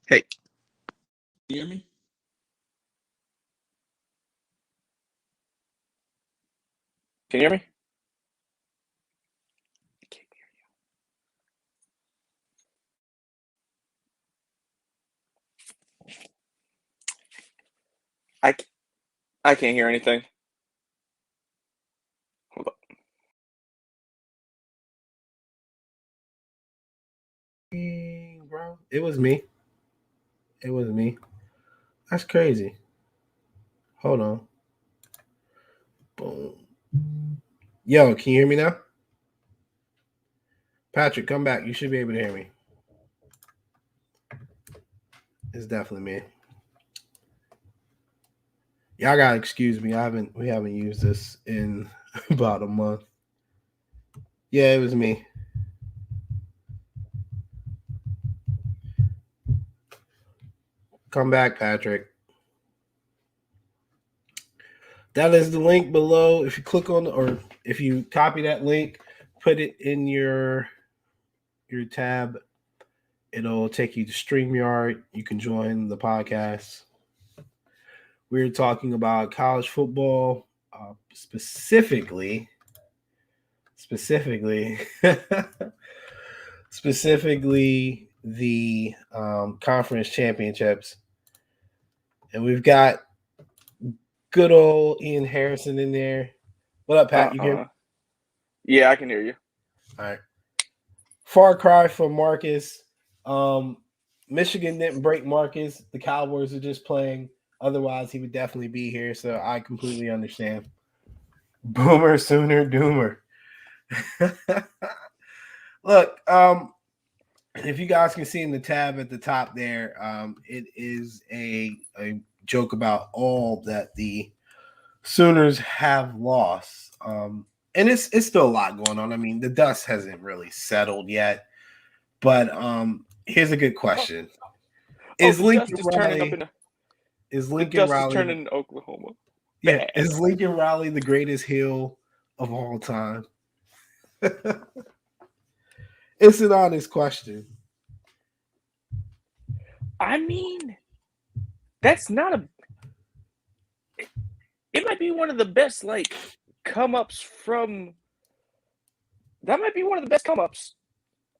Hey, You hear me? can you hear me? I, c- I can't hear anything. Hold up. Bro, it was me. It was me. That's crazy. Hold on. Boom. Yo, can you hear me now? Patrick, come back. You should be able to hear me. It's definitely me. Y'all gotta excuse me. We haven't used this in about a month. Yeah, it was me. Come back, Patrick. That is the link below. If you click on or if you copy that link, put it in your tab. It'll take you to StreamYard. You can join the podcast. We're talking about college football, specifically, specifically, specifically the conference championships, and we've got good old Ian Harrison in there. What up, Pat? You hear me? Uh-uh. Yeah, I can hear you. All right. Far cry from Marcus. Michigan didn't break Marcus. The Cowboys are just playing. Otherwise, he would definitely be here. So I completely understand. Boomer, Sooner, Doomer. Look, if you guys can see in the tab at the top there, it is a joke about all that the Sooners have lost. And it's still a lot going on. I mean, the dust hasn't really settled yet. But here's a good question: Is The Lincoln dust is turning up Riley? in Is the Lincoln dust is Riley? turning in Oklahoma. Yeah, Bad. is Lincoln Riley the greatest heel of all time? It's an honest question. I mean, that's not a. It might be one of the best come ups from. That might be one of the best come ups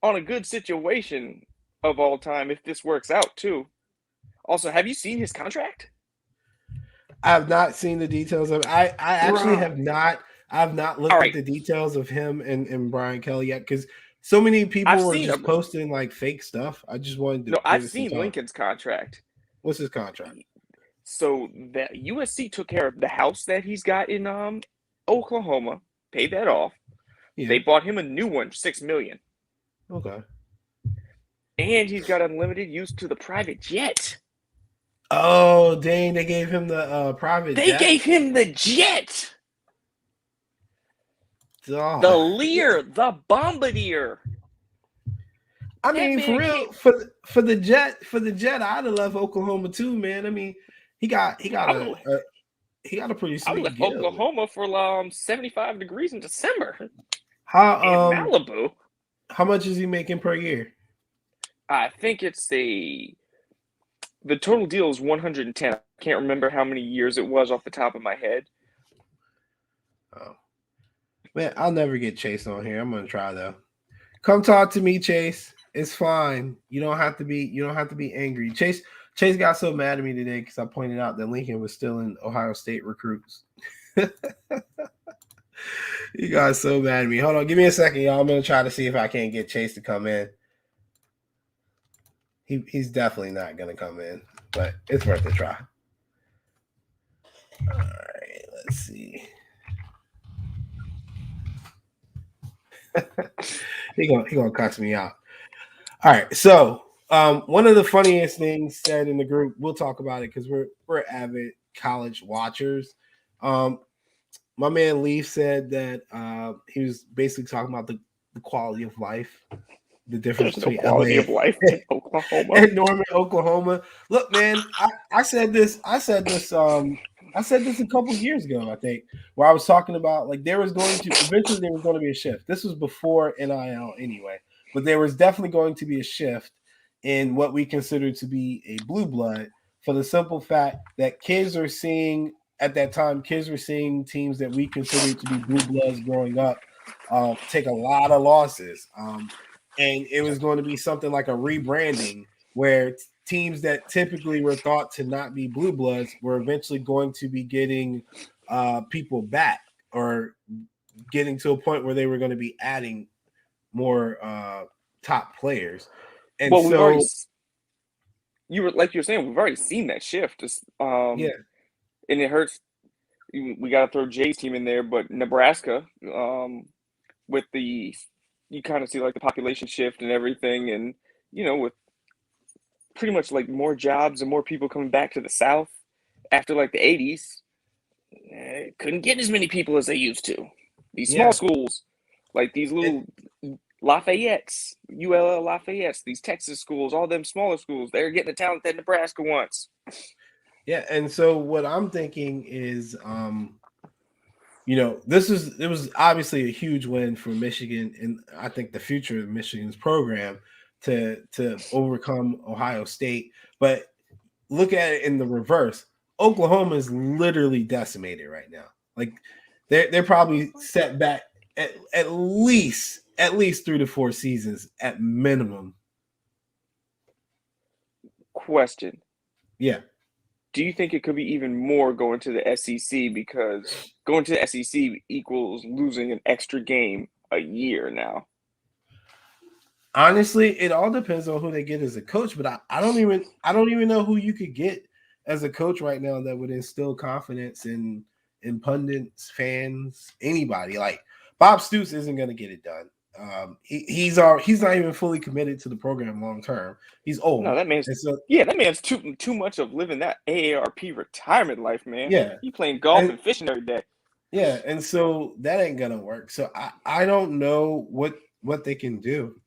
on a good situation of all time if this works out too. Also, have you seen his contract? I have not seen the details of. I actually Bruh. have not. I've not All looked at right, the details of him and Brian Kelly yet because so many people I've were seen just him. posting like fake stuff. I just wanted to No, give I've it some seen time. Lincoln's contract. What's his contract? So that USC took care of the house that he's got in Oklahoma, paid that off. Yeah. They bought him a new one, 6 million, Okay. and he's got unlimited use to the private jet. Oh, dang! They gave him the private They jet. gave him the jet, the Dog. Lear, the Bombardier. I That mean, for man came. real, for the jet, I'd have left Oklahoma too, man. I mean, he got I would he got a pretty I would sweet left deal. Oklahoma for 75 degrees in December in How Malibu. how much is he making per year? I think it's the total deal is 110. I can't remember how many years it was off the top of my head. Oh man, I'll never get Chase on here. I'm gonna try though. Come talk to me, Chase. It's fine. You don't have to be angry. Chase got so mad at me today because I pointed out that Lincoln was still in Ohio State recruits. He got so mad at me. Hold on, give me a second, y'all. I'm gonna try to see if I can't get Chase to come in. He's definitely not gonna come in, but it's worth a try. All right, let's see. he gonna cuss me out. All right, so one of the funniest things said in the group, we'll talk about it because we're avid college watchers. Um, my man Leaf said that he was basically talking about the quality of life, the difference There's no between quality LA of life in Oklahoma. and Norman, Oklahoma. Look, man, I said this. I said this a couple years ago, I think, where I was talking about like there was going to eventually there was going to be a shift. This was before NIL anyway, but there was definitely going to be a shift in what we consider to be a blue blood for the simple fact that kids were seeing teams that we considered to be blue bloods growing up take a lot of losses. And it was going to be something like a rebranding where teams that typically were thought to not be blue bloods were eventually going to be getting people back or getting to a point where they were going to be adding more top players. And Well, we've already so, you're saying, we've already seen that shift. yeah, And it hurts. We got to throw Jay's team in there, but Nebraska, with you kind of see like the population shift and everything, and with pretty much like more jobs and more people coming back to the South after like the 80s, couldn't get as many people as they used to. These small yeah. schools, like these And, little Lafayette's, ULL Lafayette's, these Texas schools, all them smaller schools, they're getting the talent that Nebraska wants. yeah, and so what I'm thinking is, it was obviously a huge win for Michigan, and I think the future of Michigan's program to overcome Ohio State. But look at it in the reverse. Oklahoma is literally decimated right now. Like they're probably set back at least 3 to 4 seasons at minimum. Question. Yeah. Do you think it could be even more going to the SEC, because going to the SEC equals losing an extra game a year now? Honestly, it all depends on who they get as a coach, but I don't even know who you could get as a coach right now that would instill confidence in pundits, fans, anybody. Like Bob Stoops isn't going to get it done. He's not even fully committed to the program long term. He's No, old. that man's And so, yeah, that man's too much of living that AARP retirement life, man. yeah. He playing golf And and fishing every day. yeah, and so that ain't gonna work. So I don't know what they can do.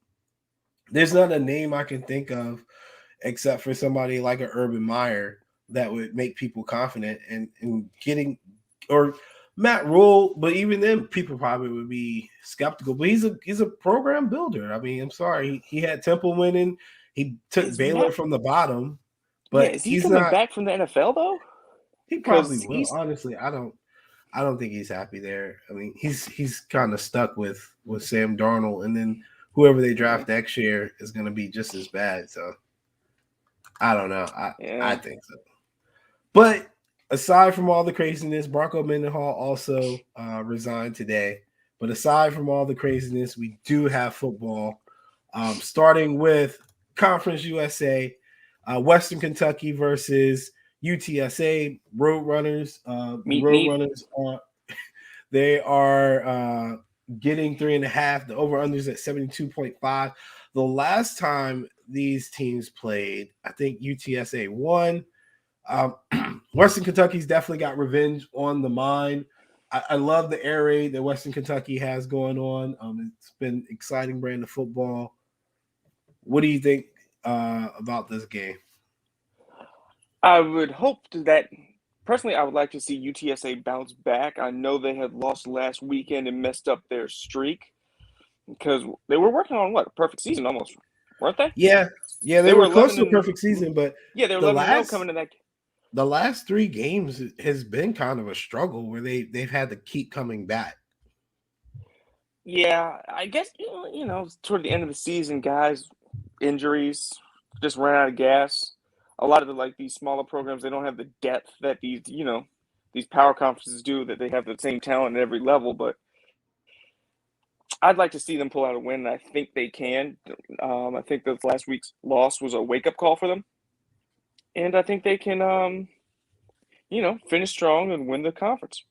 There's not a name I can think of except for somebody like an Urban Meyer that would make people confident in getting, or Matt Rule, but even then people probably would be skeptical. But he's a program builder. I mean, I'm sorry. He had Temple winning. He took Baylor from the bottom, but Is he he's coming not. back from the NFL though? He probably Because will. Honestly, I don't think he's happy there. I mean, he's kind of stuck with Sam Darnold, and then whoever they draft next year is going to be just as bad. So I don't know. I think so. But aside from all the craziness, Bronco Mendenhall also resigned today. But aside from all the craziness, we do have football, starting with Conference USA, Western Kentucky versus UTSA Roadrunners. The Roadrunners are getting 3.5. The over-unders at 72.5. The last time these teams played, I think UTSA won. Western Kentucky's definitely got revenge on the mind. I love the air raid that Western Kentucky has going on. It's been exciting brand of football. What do you think about this game? I would hope that personally, I would like to see UTSA bounce back. I know they had lost last weekend and messed up their streak, because they were working on a perfect season almost, weren't they? Yeah, they were close to a perfect season, but yeah, they were 11-0 coming in that. The last 3 games has been kind of a struggle where they've had to keep coming back. Yeah, I guess toward the end of the season, guys, injuries, just ran out of gas. A lot of these smaller programs, they don't have the depth that these power conferences do, that they have the same talent at every level. But I'd like to see them pull out a win, and I think they can. I think that last week's loss was a wake-up call for them. And I think they can, finish strong and win the conference.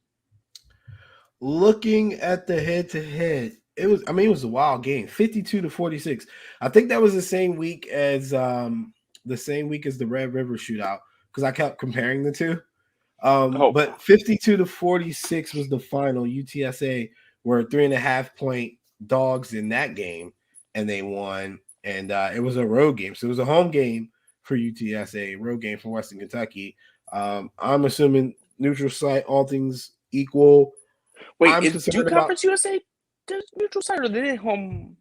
Looking at the head-to-head, it was a wild game, 52-46. I think that was the same week as the Red River shootout, because I kept comparing the two. But 52-46 was the final. UTSA were 3.5 point dogs in that game, and they won. And it was a road game, so it was a home game for UTSA, road game for Western Kentucky. I'm assuming neutral site, all things equal. Wait, do Conference USA does neutral site, or are they home?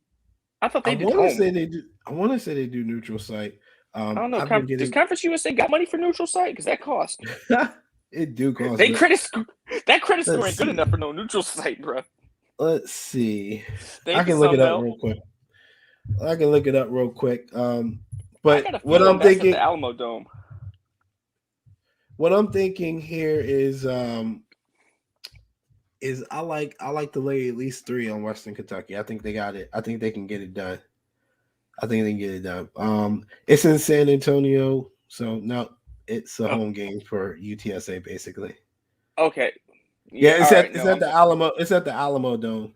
I thought I they did want to home. say they do. I want to say they do neutral site. I don't know. I've been Does getting Conference USA got money for neutral site? Because that cost. it do cost. They but credit score ain't let's good see. enough for no neutral site, bro. Let's see. They I ain't the can look it Sun up Belt. real quick. I can look it up real quick. I But got a what feeling I'm that's at thinking, the Alamo Dome. what I'm thinking here is I like to lay at least 3 on Western Kentucky. I think they got it. I think they can get it done. It's in San Antonio, so no, it's a home game for UTSA basically. Okay. Yeah, all right, it's at the Alamo. It's at the Alamo Dome.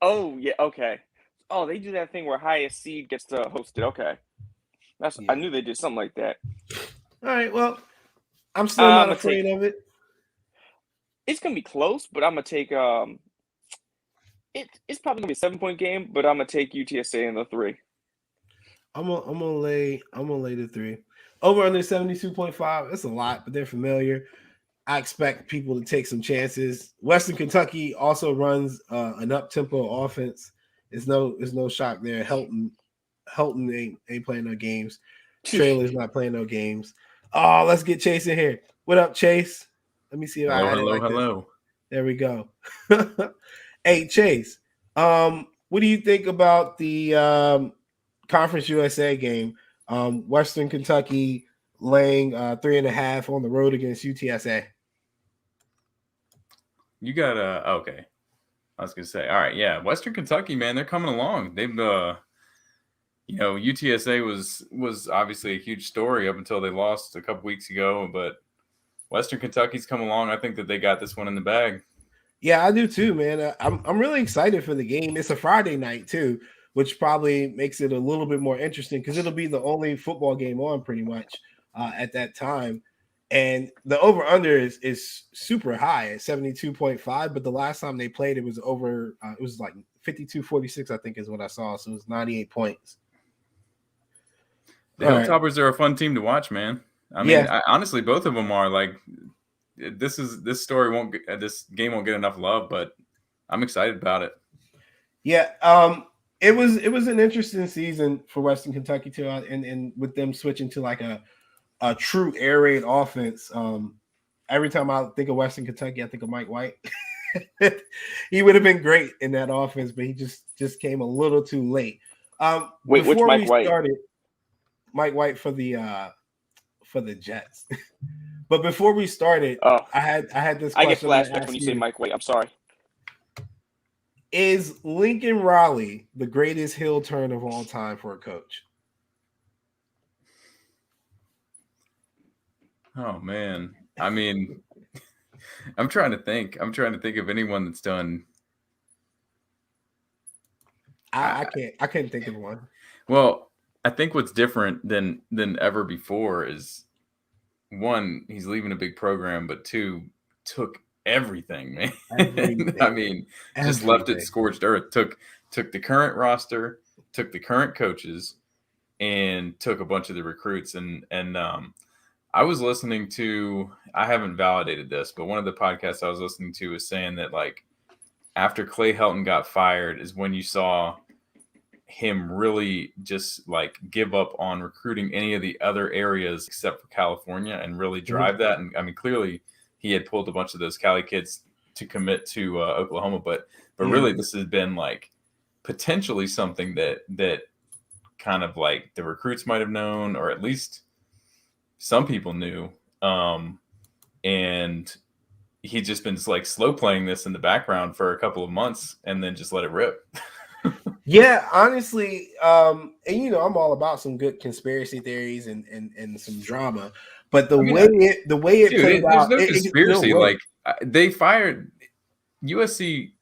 Oh yeah. Okay. Oh, they do that thing where highest seed gets to host it. Okay. I Yeah. knew they did something like that. All right. Well, I'm still not I'ma afraid of it. It's gonna be close, but I'm gonna take it's probably gonna be a 7-point game, but I'm gonna take UTSA in the 3. I'm gonna lay the 3. Over under 72.5. It's a lot, but they're familiar. I expect people to take some chances. Western Kentucky also runs an up-tempo offense. It's no shock there. Helton ain't playing no games. Trailer's not playing no games. Oh, let's get Chase in here. What up, Chase? Let me see if I had it like this. There we go. Hey, Chase. What do you think about the Conference USA game? Western Kentucky laying 3.5 on the road against UTSA. You got okay. I was gonna say, all right, yeah, Western Kentucky, man, they're coming along. They've UTSA was obviously a huge story up until they lost a couple weeks ago, but Western Kentucky's come along. I think that they got this one in the bag. Yeah, I do too, man. I'm really excited for the game. It's a Friday night too, which probably makes it a little bit more interesting because it'll be the only football game on pretty much at that time. And the over-under is super high at 72.5, but the last time they played, it was over, it was like 52-46, I think is what I saw. So it was 98 points. The Hilltoppers are a fun team to watch, man. I mean, honestly, both of them are like, this game won't get enough love, but I'm excited about it. Yeah. It was an interesting season for Western Kentucky too, and with them switching to like a true air raid offense. Every time I think of Western Kentucky, I think of Mike White. He would have been great in that offense, but he just came a little too late. Wait, which Mike White? Mike White for the Jets. But before we started, I had this question. I get flashbacks when you say Mike White. I'm sorry. Is Lincoln Riley the greatest heel turn of all time for a coach? Oh man. I mean, I'm trying to think of anyone that's done. I couldn't think of one. Well, I think what's different than ever before is, one, he's leaving a big program, but two, took everything, man. Everything. I mean, just left it scorched earth. Took the current roster, took the current coaches, and took a bunch of the recruits. And I was listening to, I haven't validated this, but one of the podcasts I was listening to was saying that like after Clay Helton got fired is when you saw him really just like give up on recruiting any of the other areas except for California and really drive that. And I mean, clearly he had pulled a bunch of those Cali kids to commit to Oklahoma, but really this has been like potentially something that kind of like the recruits might have known, or at least some people knew. And he'd just been like slow playing this in the background for a couple of months and then just let it rip. Yeah, honestly, and I'm all about some good conspiracy theories and some drama, but the way it played out, there's no conspiracy. Like they fired USC,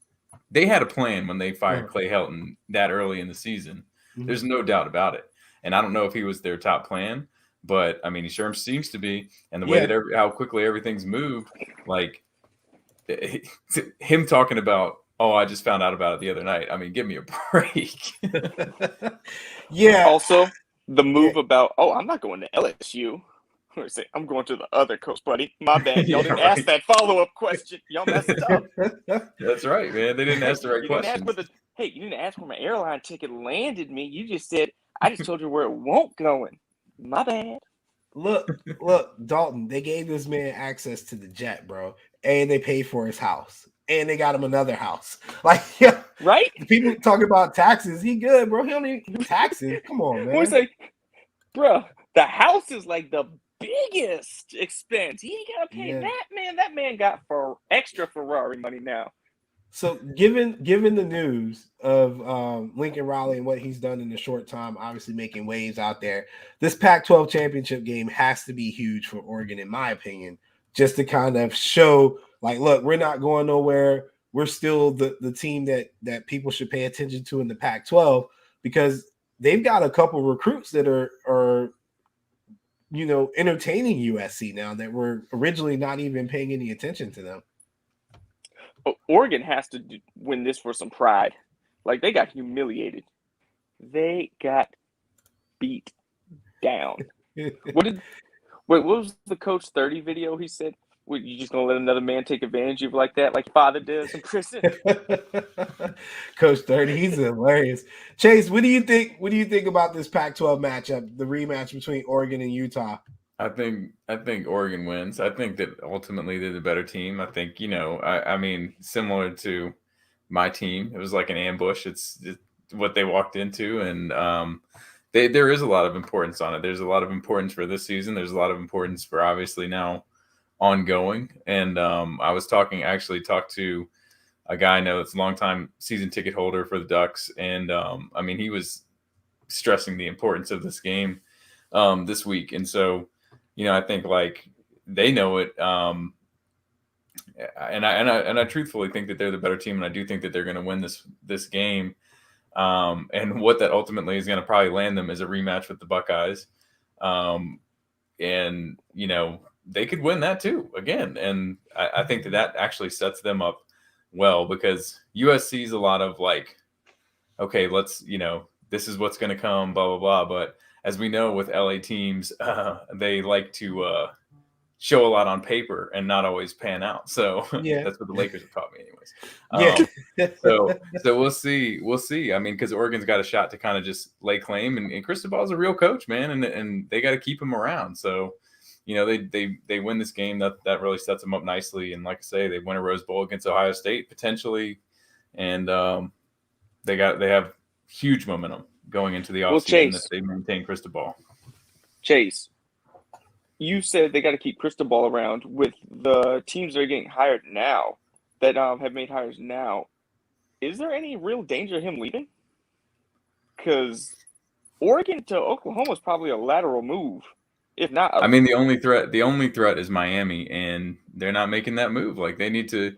they had a plan when they fired Clay Helton that early in the season. Mm-hmm. There's no doubt about it, and I don't know if he was their top plan, but I mean, he sure seems to be. And the way that how quickly everything's moved, like him talking about, oh, I just found out about it the other night. I mean, give me a break. Yeah. Also, the move about, I'm not going to LSU. I'm going to the other coast, buddy. My bad. Y'all didn't ask that follow-up question. Y'all messed up. That's right, man. They didn't ask the right question. hey, you didn't ask where my airline ticket landed me. You just said, I just told you where it won't going. My bad. Look, Dalton, they gave this man access to the jet, bro. And they paid for his house. And they got him another house. Like, yeah, right? People talking about taxes. He good, bro. He don't need taxes. Come on, man. He's like, bro, the house is like the biggest expense. He ain't gotta pay that, man. That man got for extra Ferrari money now. So given the news of Lincoln Riley and what he's done in a short time, obviously making waves out there, this Pac-12 championship game has to be huge for Oregon, in my opinion, just to kind of show, like, look, we're not going nowhere. We're still the team that people should pay attention to in the Pac-12, because they've got a couple recruits that are entertaining USC now that were originally not even paying any attention to them. Oregon has to win this for some pride. Like, they got humiliated. They got beat down. What was the Coach 30 video he said? What, you just gonna let another man take advantage of you like that, like your father does in prison? Coach 30, he's hilarious. Chase, what do you think? What do you think about this Pac-12 matchup, the rematch between Oregon and Utah? I think Oregon wins. I think that ultimately they're the better team. I think, I mean, similar to my team, it was like an ambush. It's what they walked into, and there is a lot of importance on it. There's a lot of importance for this season. There's a lot of importance for obviously now ongoing. And I actually talked to a guy I know that's a longtime season ticket holder for the Ducks, and I mean, he was stressing the importance of this game this week, and so. I think like they know it, and I truthfully think that they're the better team, and I do think that they're going to win this game. And what that ultimately is going to probably land them is a rematch with the Buckeyes, and they could win that too again. And I think that actually sets them up well, because USC is a lot of like, okay, let's this is what's going to come, blah blah blah, but as we know with LA teams, they like to show a lot on paper and not always pan out. So that's what the Lakers have taught me anyways. So we'll see. I mean, because Oregon's got a shot to kind of just lay claim, and Cristobal's a real coach, man, and they got to keep him around. So, they win this game, that really sets them up nicely. And like I say, they win a Rose Bowl against Ohio State potentially, and they have huge momentum going into the offseason if they maintain Cristobal. Chase, you said they got to keep Cristobal around. With the teams that are getting hired now, that have made hires now, is there any real danger of him leaving? Because Oregon to Oklahoma is probably a lateral move, if not. I mean, the only threat is Miami, and they're not making that move. Like, they need to.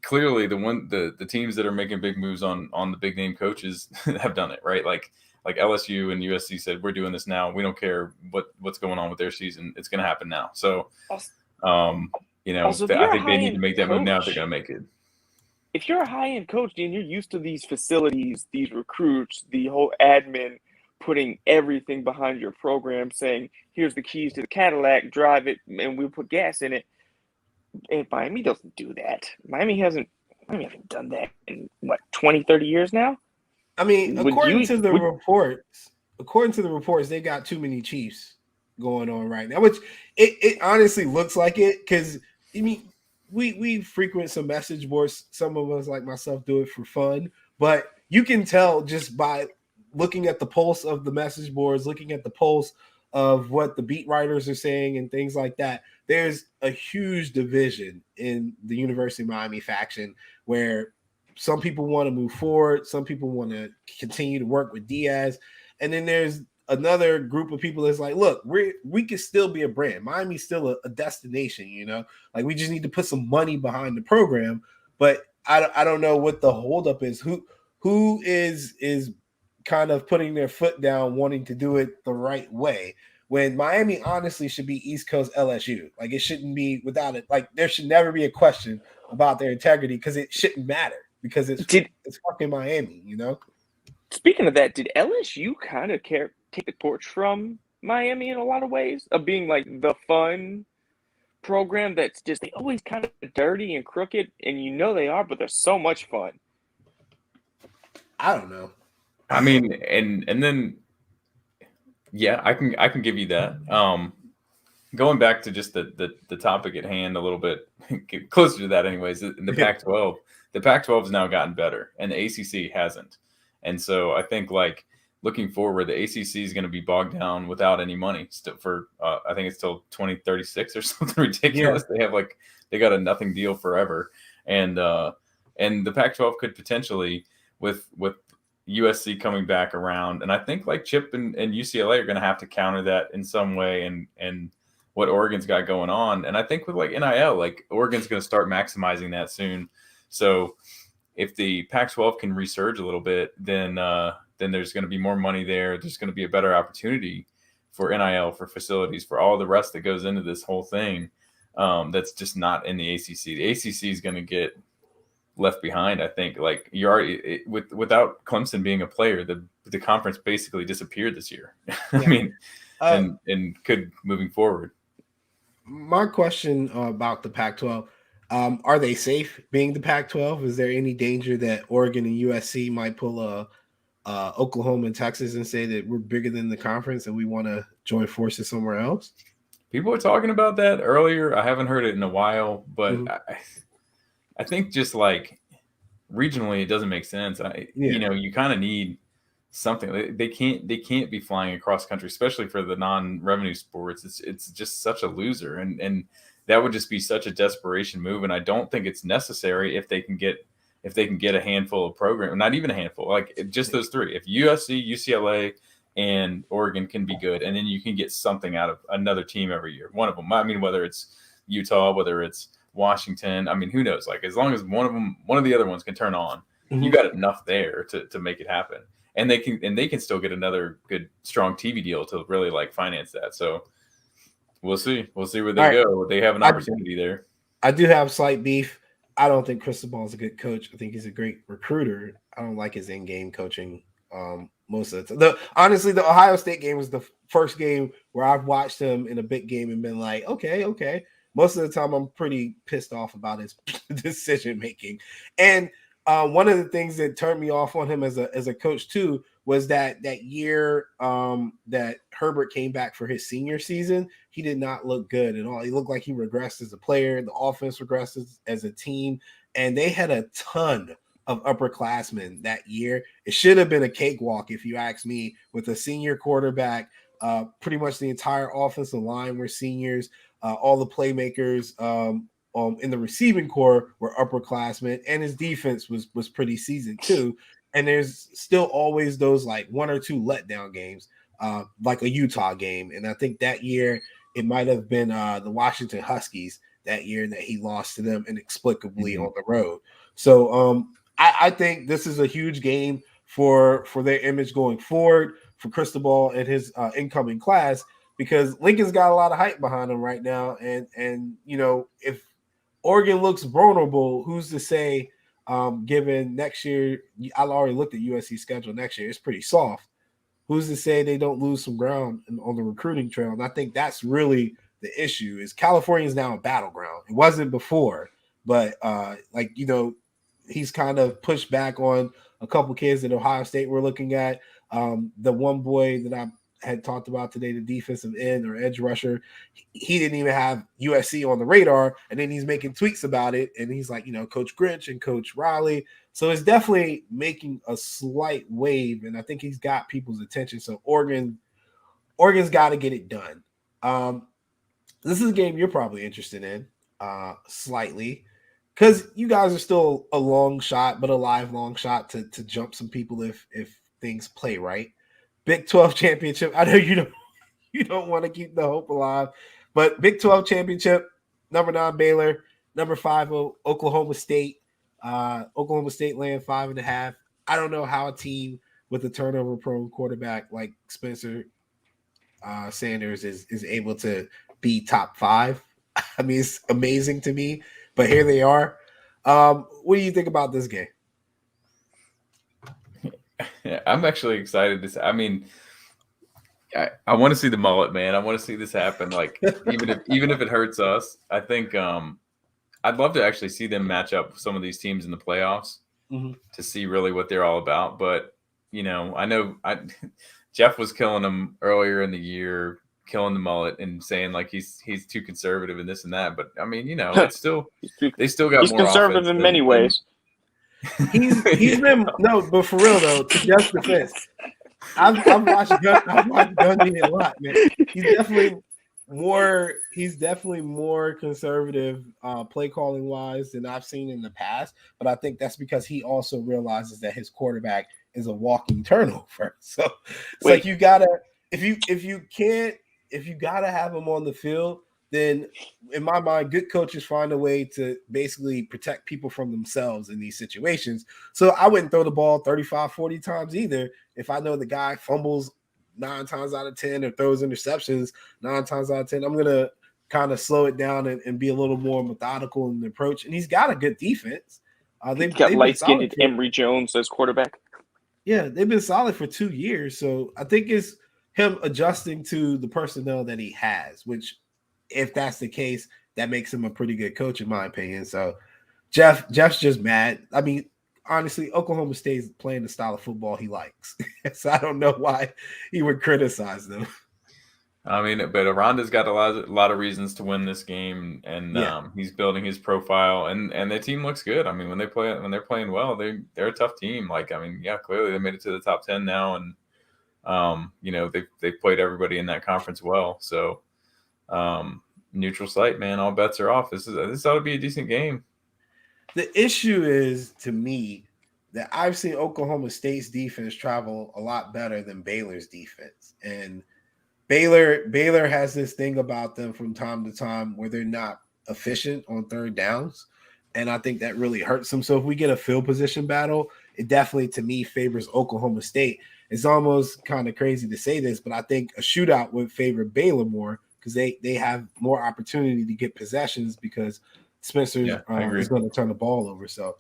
Clearly, the teams that are making big moves on the big name coaches have done it, right? Like LSU and USC said, we're doing this now. We don't care what's going on with their season. It's going to happen now. So, I think they need to make that move now if they're going to make it. If you're a high-end coach and you're used to these facilities, these recruits, the whole admin, putting everything behind your program, saying, here's the keys to the Cadillac, drive it, and we'll put gas in it. And Miami doesn't do that. Miami hasn't done that in, 20, 30 years now? I mean, according to the reports, they got too many Chiefs going on right now, which it honestly looks like it, because, I mean, we frequent some message boards. Some of us, like myself, do it for fun. But you can tell just by looking at the pulse of the message boards, looking at the pulse of what the beat writers are saying and things like that, there's a huge division in the University of Miami faction, where some people want to move forward, some people want to continue to work with Diaz, and then there's another group of people that's like, look, we can still be a brand. Miami's still a destination, like we just need to put some money behind the program. But I don't know what the holdup is. Who is kind of putting their foot down, wanting to do it the right way, when Miami honestly should be East Coast LSU. Like, it shouldn't be without it. Like, there should never be a question about their integrity, because it shouldn't matter, because it's fucking Miami, Speaking of that, did LSU kind of take the torch from Miami in a lot of ways, of being like the fun program that's just, they always kind of dirty and crooked, and they are, but they're so much fun? I don't know. I mean, and then yeah, I can give you that. Going back to just the topic at hand a little bit closer to that, anyways. The Pac-12, the Pac-12 has now gotten better, and the ACC hasn't. And so I think like looking forward, the ACC is going to be bogged down without any money still for I think it's till 2036 or something ridiculous. Yeah. They got a nothing deal forever, and the Pac-12 could potentially with USC coming back around, and I think like Chip and UCLA are going to have to counter that in some way, and what Oregon's got going on. And I think with like NIL, like Oregon's going to start maximizing that soon. So if the Pac-12 can resurge a little bit, then there's going to be more money there. There's going to be a better opportunity for NIL, for facilities, for all the rest that goes into this whole thing. That's just not in the ACC. The ACC is going to get left behind. I think like you already without Clemson being a player, the conference basically disappeared this year. I mean, and could moving forward. My question about the Pac-12, are they safe being the Pac-12? Is there any danger that Oregon and USC might pull a Oklahoma and Texas and say that we're bigger than the conference and we want to join forces somewhere else? People were talking about that earlier. I haven't heard it in a while, but I think just like regionally, it doesn't make sense. You know, you kind of need something. They can't be flying across country, especially for the non-revenue sports. It's just such a loser, and that would just be such a desperation move. And I don't think it's necessary if they can get a handful of programs, not even a handful, like just those three. If USC, UCLA, and Oregon can be good, and then you can get something out of another team every year. One of them, I mean, whether it's Utah, whether it's Washington, I mean, who knows? Like as long as one of the other ones can turn on, you got enough there to make it happen. And they can still get another good, strong TV deal to really like finance that. So we'll see where they go. They have an opportunity there. I do have slight beef. I don't think Cristobal is a good coach. I think he's a great recruiter. I don't like his in-game coaching most of the time. Honestly, the Ohio State game was the first game where I've watched him in a big game and been like, okay. Most of the time, I'm pretty pissed off about his decision making. And one of the things that turned me off on him as a coach too was that year that Herbert came back for his senior season, he did not look good at all. He looked like he regressed as a player. The offense regressed as a team, and they had a ton of upperclassmen that year. It should have been a cakewalk, if you ask me, with a senior quarterback. Pretty much the entire offensive line were seniors. All the playmakers in the receiving core were upperclassmen, and his defense was pretty seasoned too. And there's still always those like one or two letdown games, like a Utah game. And I think that year it might have been the Washington Huskies that year that he lost to them inexplicably on the road. So I think this is a huge game for their image going forward, for Cristobal and his incoming class, because Lincoln's got a lot of hype behind him right now. And you know, if Oregon looks vulnerable, who's to say, given next year, I already looked at USC's schedule next year, it's pretty soft. Who's to say they don't lose some ground on the recruiting trail? And I think that's really the issue, is California is now a battleground. It wasn't before, but like, you know, he's kind of pushed back on a couple kids at Ohio State we're looking at. The one boy that I had talked about today, the defensive end or edge rusher, he didn't even have USC on the radar, and then he's making tweets about it, and he's like, you know, Coach Grinch and Coach Riley. So it's definitely making a slight wave, and I think he's got people's attention. So Oregon's got to get it done. This is a game you're probably interested in, slightly, because you guys are still a long shot, but a live long shot to jump some people if things play right. Big 12 championship. I know you don't want to keep the hope alive, but Big 12 championship, number 9 Baylor, number 5 Oklahoma State. Oklahoma State laying 5.5. I don't know how a team with a turnover-prone quarterback like Spencer Sanders is able to be top 5. I mean, it's amazing to me, but here they are. What do you think about this game? Yeah, I'm actually excited to. I mean, I want to see the mullet, man. I want to see this happen. Like even if it hurts us, I think I'd love to actually see them match up with some of these teams in the playoffs. to see really what they're all about. But I know Jeff was killing them earlier in the year, killing the mullet and saying like he's too conservative and this and that. But I mean, it's still they still got he's more conservative offense in many ways. He's been no, but for real though, to Jeff's defense, I've watched Gundy a lot, man. He's definitely more conservative play calling wise than I've seen in the past. But I think that's because he also realizes that his quarterback is a walking turnover. So it's like you gotta if you gotta have him on the field, then in my mind, good coaches find a way to basically protect people from themselves in these situations. So I wouldn't throw the ball 35, 40 times either if I know the guy fumbles 9 times out of 10 or throws interceptions 9 times out of 10. I'm going to kind of slow it down and be a little more methodical in the approach. And he's got a good defense. They've got light-skinned Emory Jones as quarterback. Yeah, they've been solid for 2 years. So I think it's him adjusting to the personnel that he has, which – if that's the case, that makes him a pretty good coach, in my opinion. So Jeff's just mad. I mean, honestly, Oklahoma State's playing the style of football he likes. So I don't know why he would criticize them. I mean, but Aranda's got a lot of reasons to win this game, and he's building his profile, and the team looks good. I mean, when they're playing well, they're a tough team. Like, I mean, yeah, clearly they made it to the top 10 now, and they've played everybody in that conference well. So. Neutral site, man. All bets are off. This ought to be a decent game. The issue is, to me, that I've seen Oklahoma State's defense travel a lot better than Baylor's defense, and Baylor has this thing about them from time to time where they're not efficient on third downs, and I think that really hurts them. So if we get a field position battle, it definitely, to me, favors Oklahoma State. It's almost kind of crazy to say this, but I think a shootout would favor Baylor more, because they have more opportunity to get possessions because Spencer is going to turn the ball over. So,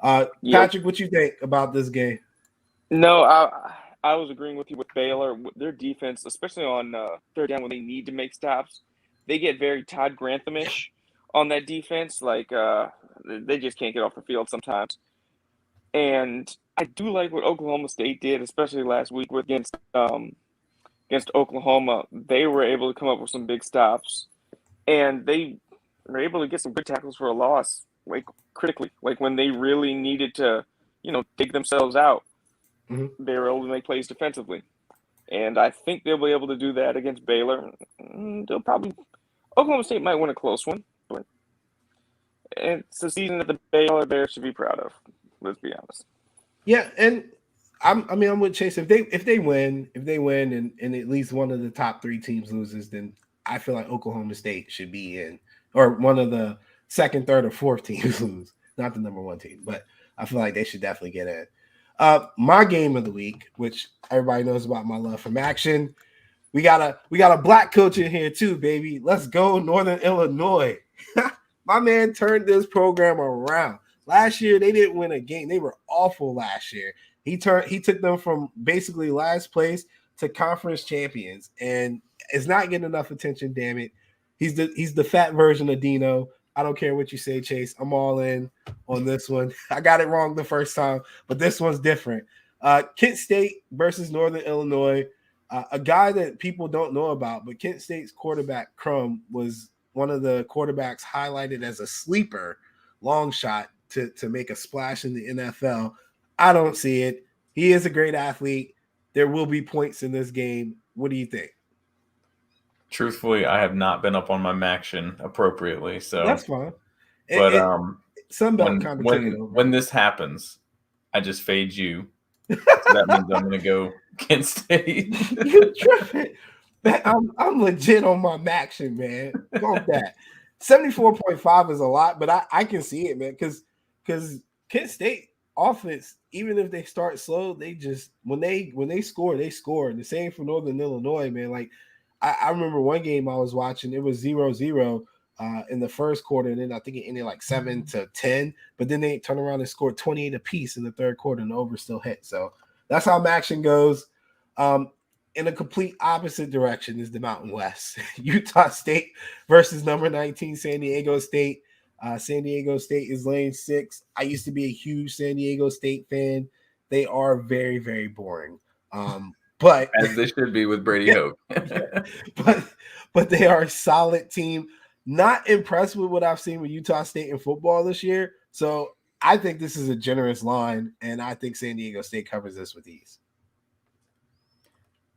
Patrick, what you think about this game? No, I was agreeing with you with Baylor. Their defense, especially on third down when they need to make stops, they get very Todd Grantham-ish on that defense. Like they just can't get off the field sometimes. And I do like what Oklahoma State did, especially last week against Oklahoma. They were able to come up with some big stops, and they were able to get some good tackles for a loss, like critically, like when they really needed to, dig themselves out. Mm-hmm. They were able to make plays defensively, and I think they'll be able to do that against Baylor. Oklahoma State might win a close one, but it's a season that the Baylor Bears should be proud of. Let's be honest. Yeah, and I'm with Chase. If they win and at least one of the top 3 teams loses, then I feel like Oklahoma State should be in, or one of the second, third, or fourth teams lose, not the number 1 team, but I feel like they should definitely get in. My game of the week, which everybody knows about my love from action. We got a black coach in here too, baby. Let's go, Northern Illinois. My man turned this program around. Last year, they didn't win a game. They were awful last year. He took them from basically last place to conference champions, and it's not getting enough attention. Damn it, he's the fat version of Dino. I don't care what you say, Chase. I'm all in on this one. I got it wrong the first time, but this one's different. Kent State versus Northern Illinois. A guy that people don't know about, but Kent State's quarterback Crum was one of the quarterbacks highlighted as a sleeper long shot to make a splash in the NFL. I don't see it. He is a great athlete. There will be points in this game. What do you think? Truthfully, I have not been up on my Maction appropriately, so that's fine. But Sunbelt kind of took it over. When this happens, I just fade you. So that means I'm going to go Kent State. You tripping? I'm legit on my Maction, man. Bump that. 74.5 is a lot, but I can see it, man, because Kent State offense, even if they start slow, they just when they score, they score. And the same for Northern Illinois, man. Like I remember one game I was watching, it was 0-0 in the first quarter, and then I think it ended like 7-10. But then they turned around and scored 28 apiece in the third quarter, and the over still hit. So that's how Maction goes. In a complete opposite direction is the Mountain West. Utah State versus number 19 San Diego State. San Diego State is laying 6. I used to be a huge San Diego State fan. They are very, very boring. But as they should be with Brady Hoke. but they are a solid team. Not impressed with what I've seen with Utah State in football this year. So I think this is a generous line, and I think San Diego State covers this with ease.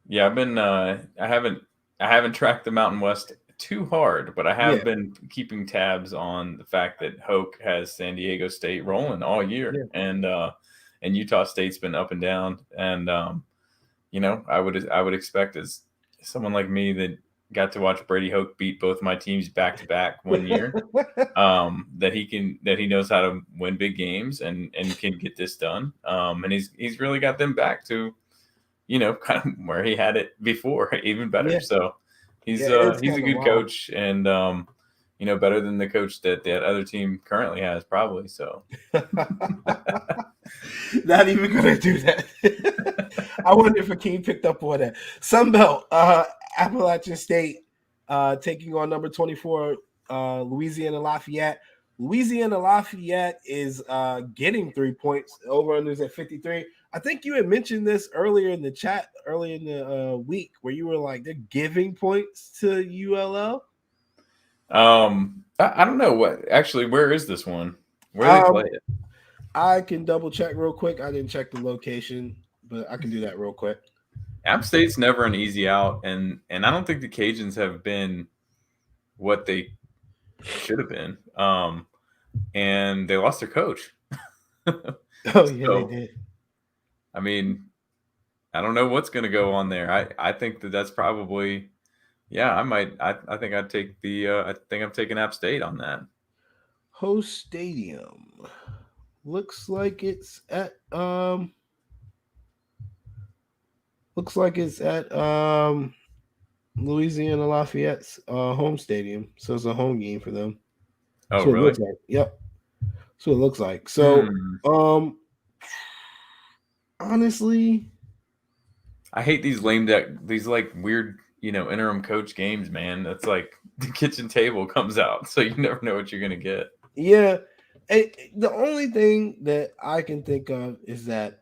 Yeah, I've been I haven't tracked the Mountain West too hard, but I have been keeping tabs on the fact that Hoke has San Diego State rolling all year, and Utah State's been up and down, and I would expect, as someone like me that got to watch Brady Hoke beat both my teams back to back one year, that he knows how to win big games and can get this done, and he's really got them back to kind of where he had it before, even better. Yeah. So he's a good coach, and better than the coach that other team currently has, probably. So not even gonna do that. I wonder if Akeem picked up on that. Sunbelt, Appalachian State taking on number 24, Louisiana Lafayette. Louisiana Lafayette is getting 3 points. Over-unders at 53. I think you had mentioned this earlier in the chat, early in the week, where you were like, they're giving points to ULL. I don't know where is this one? Where do they play it? I can double check real quick. I didn't check the location, but I can do that real quick. App State's never an easy out, and I don't think the Cajuns have been what they should have been. And they lost their coach. They did. I mean, I don't know what's going to go on there. I think that's probably, I think I'd take I think I'm taking App State on that. Host Stadium looks like it's at Louisiana Lafayette's home stadium, so it's a home game for them. Oh, really? Like. Yep. So it looks like. So, honestly, I hate these these like weird, interim coach games, man. That's like the kitchen table comes out, so you never know what you're gonna get. Yeah, the only thing that I can think of is that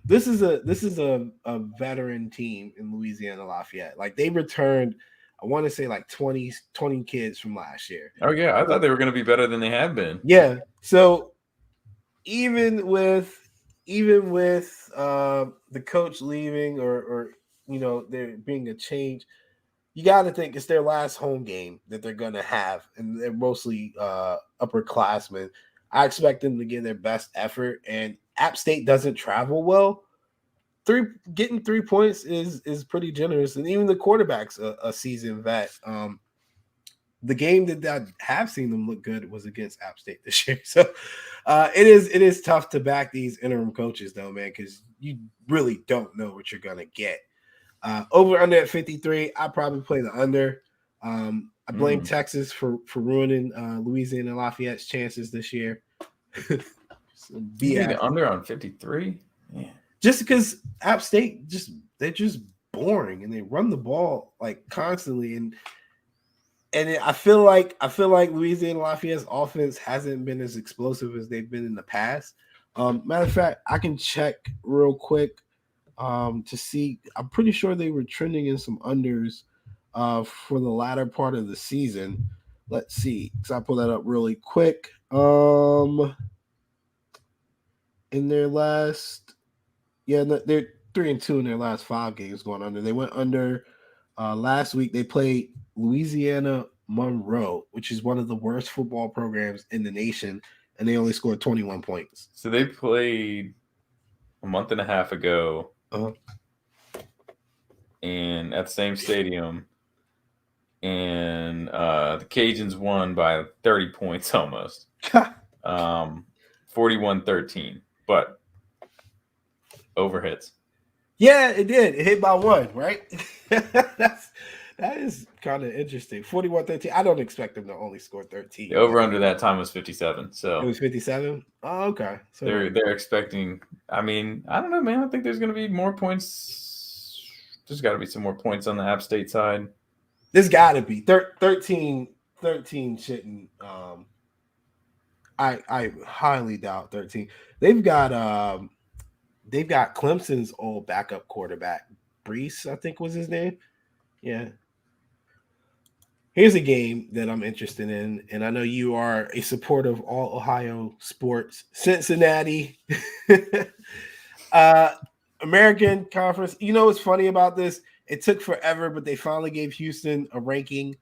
this is a veteran team in Louisiana Lafayette. Like, they returned, I want to say like 20 kids from last year. Oh yeah, I thought they were going to be better than they have been. Yeah, so even with the coach leaving or there being a change, you got to think it's their last home game that they're going to have, and they're mostly upperclassmen. I expect them to give their best effort, and App State doesn't travel well. Getting 3 points is pretty generous, and even the quarterback's a seasoned vet. The game that I have seen them look good was against App State this year. So it is tough to back these interim coaches, though, man, because you really don't know what you're gonna get. Over under at 53, I probably play the under. I blame Texas for ruining Louisiana Lafayette's chances this year. The under on 53? Yeah. Just because App State they're just boring, and they run the ball like constantly, and I feel like Louisiana Lafayette's offense hasn't been as explosive as they've been in the past. Matter of fact, I can check real quick to see. I'm pretty sure they were trending in some unders for the latter part of the season. Let's see, because I pull that up really quick. In their last, they're 3-2 in their last 5 games going under. They went under last week. They played Louisiana Monroe, which is one of the worst football programs in the nation, and they only scored 21 points. So they played a month and a half ago, and at the same stadium, and the Cajuns won by 30 points almost, 41-13, but over hits. Yeah, it did. It hit by 1, right? That is kind of interesting. 41-13. I don't expect them to only score 13. The over under that time was 57. So it was 57. Oh, okay. So they're expecting. I mean, I don't know, man. I think there's going to be more points. There's got to be some more points on the App State side. There's got to be 13 shouldn't I highly doubt 13. They've got Clemson's old backup quarterback, Brees, I think was his name. Yeah. Here's a game that I'm interested in, and I know you are a supporter of all Ohio sports. Cincinnati, uh, American Conference. You know what's funny about this? It took forever, but they finally gave Houston a ranking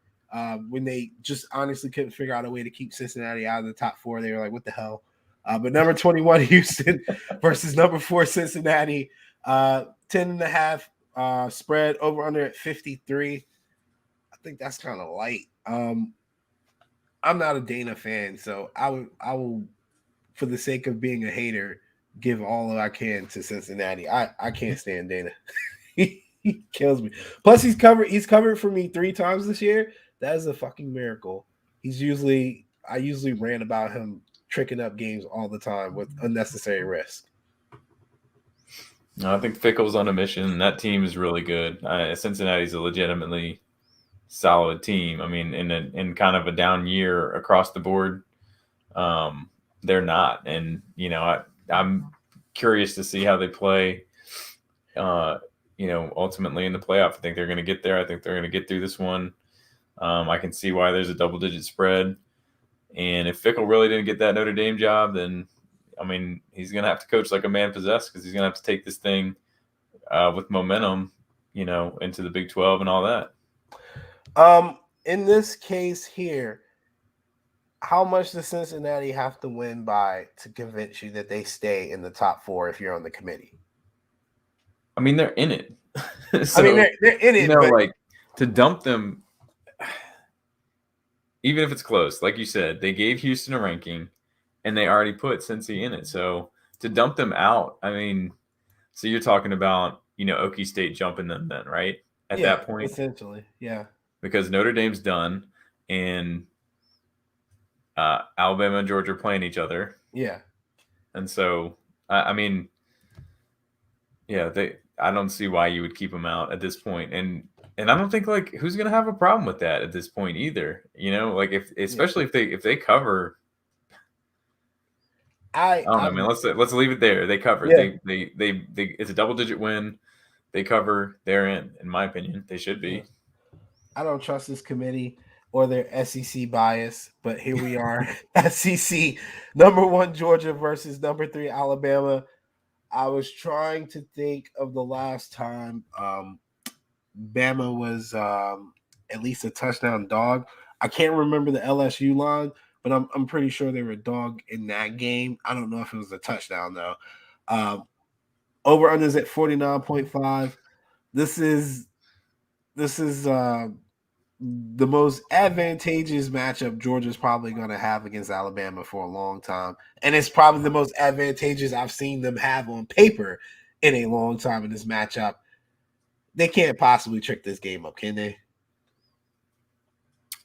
when they just honestly couldn't figure out a way to keep Cincinnati out of the top 4. They were like, what the hell? But number 21, Houston versus number 4, Cincinnati. 10.5 spread over under at 53. I think that's kind of light. I'm not a Dana fan, so I will, for the sake of being a hater, give all I can to Cincinnati. I can't stand Dana. he kills me. Plus, he's covered for me 3 times this year. That is a fucking miracle. I usually rant about him tricking up games all the time with unnecessary risk. No, I think Fickle's on a mission. That team is really good. Cincinnati's a legitimately solid team. I mean, in kind of a down year across the board, they're not. And I'm curious to see how they play. Ultimately in the playoff, I think they're going to get there. I think they're going to get through this one. I can see why there's a double-digit spread. And if Fickle really didn't get that Notre Dame job, then I mean, he's going to have to coach like a man possessed because he's going to have to take this thing with momentum, into the Big 12 and all that. In this case here, how much does Cincinnati have to win by to convince you that they stay in the top 4 if you're on the committee? I mean, they're in it. So, I mean, they're in it. But like to dump them, even if it's close, like you said, they gave Houston a ranking, and they already put Cincy in it. So to dump them out, I mean, so you're talking about Okie State jumping them then, right? At that point, essentially, yeah. Because Notre Dame's done, and Alabama and Georgia are playing each other. Yeah. And so, I mean, yeah, I don't see why you would keep them out at this point. And I don't think like who's going to have a problem with that at this point either. Like especially if they cover. I don't know, man. Let's leave it there. They cover. Yeah. They it's a double-digit win. They cover. They're in my opinion. They should be. I don't trust this committee or their SEC bias, but here we are. SEC number 1 Georgia versus number 3 Alabama. I was trying to think of the last time Bama was at least a touchdown dog. I can't remember the LSU line, but I'm pretty sure they were a dog in that game. I don't know if it was a touchdown though. Over unders at 49.5. This is the most advantageous matchup Georgia's probably going to have against Alabama for a long time. And it's probably the most advantageous I've seen them have on paper in a long time in this matchup. They can't possibly trick this game up, can they?